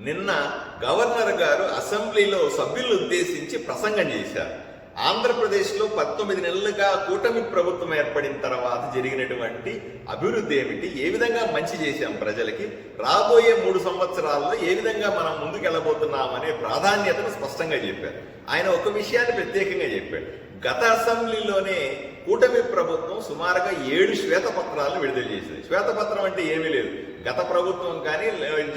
నిన్న గవర్నర్ గారు అసెంబ్లీలో సభ్యులను ఉద్దేశించి ప్రసంగం చేశారు. ఆంధ్రప్రదేశ్లో 19 నెలలుగా కూటమి ప్రభుత్వం ఏర్పడిన తర్వాత జరిగినటువంటి అభివృద్ధి ఏమిటి, ఏ విధంగా మంచి చేశాం ప్రజలకి, రాబోయే 3 సంవత్సరాల్లో ఏ విధంగా మనం ముందుకెళ్ళబోతున్నామనే ప్రాధాన్యతను స్పష్టంగా చెప్పారు. ఆయన ఒక విషయాన్ని ప్రత్యేకంగా చెప్పాడు. గత అసెంబ్లీలోనే కూటమి ప్రభుత్వం సుమారుగా 7 శ్వేతపత్రాలు విడుదల చేసింది. శ్వేతపత్రం అంటే ఏమీ లేదు, గత ప్రభుత్వం కానీ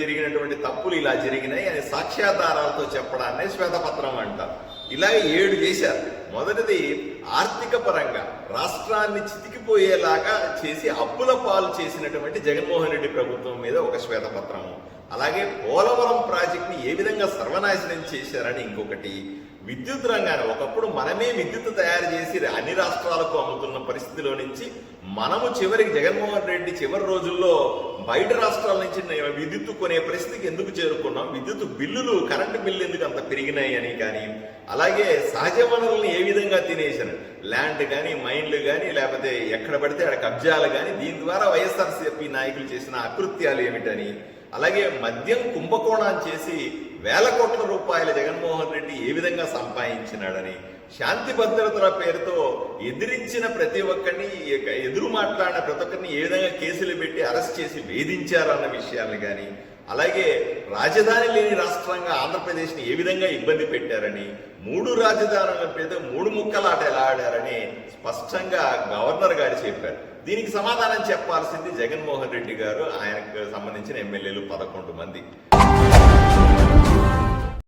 జరిగినటువంటి తప్పులు ఇలా జరిగినాయి అని సాక్ష్యాధారాలతో చెప్పడాన్ని శ్వేతపత్రం అంటారు. ఇలాగ 7 చేశారు. మొదటిది ఆర్థిక పరంగా రాష్ట్రాన్ని చితికిపోయేలాగా చేసి అప్పుల పాలు చేసినటువంటి జగన్మోహన్ రెడ్డి ప్రభుత్వం మీద ఒక శ్వేతపత్రము. అలాగే పోలవరం ప్రాజెక్ట్ని ఏ విధంగా సర్వనాశనం చేశారని ఇంకొకటి. విద్యుత్ రంగాన్ని ఒకప్పుడు మనమే విద్యుత్ తయారు చేసి అన్ని రాష్ట్రాలకు అమ్ముతున్న పరిస్థితిలో నుంచి మనము చివరికి జగన్మోహన్ రెడ్డి చివరి రోజుల్లో బయట రాష్ట్రాల నుంచి విద్యుత్ కొనే పరిస్థితికి ఎందుకు చేరుకున్నాం, విద్యుత్ బిల్లులు, కరెంటు బిల్లు ఎందుకు అంత పెరిగినాయి అని కానీ, అలాగే సహజ వనరులను ఏ విధంగా తినేశారు, ల్యాండ్ కానీ, మైన్లు కానీ, లేకపోతే ఎక్కడ పడితే అక్కడ కబ్జాలు కానీ, దీని ద్వారా వైఎస్ఆర్సీపీ నాయకులు చేసిన అకృత్యాలు ఏమిటని, అలాగే మద్యం కుంభకోణం చేసి వేల కోట్ల రూపాయల జగన్మోహన్ రెడ్డి ఏ విధంగా సంపాదించినాడని, శాంతి భద్రతల పేరుతో ఎదిరించిన ప్రతి ఒక్కరిని, ఎదురు మాట్లాడిన ప్రతి ఒక్కరిని ఏ విధంగా కేసులు పెట్టి అరెస్ట్ చేసి వేధించారన్న విషయాన్ని కానీ, అలాగే రాజధాని లేని రాష్ట్రంగా ఆంధ్రప్రదేశ్ని ఏ విధంగా ఇబ్బంది పెట్టారని, 3 రాజధానుల పేద 3 ముక్కలాట ఎలా ఆడారని స్పష్టంగా గవర్నర్ గారు చెప్పారు. దీనికి సమాధానం చెప్పాల్సింది జగన్మోహన్ రెడ్డి గారు, ఆయనకు సంబంధించిన ఎమ్మెల్యేలు 11 మంది.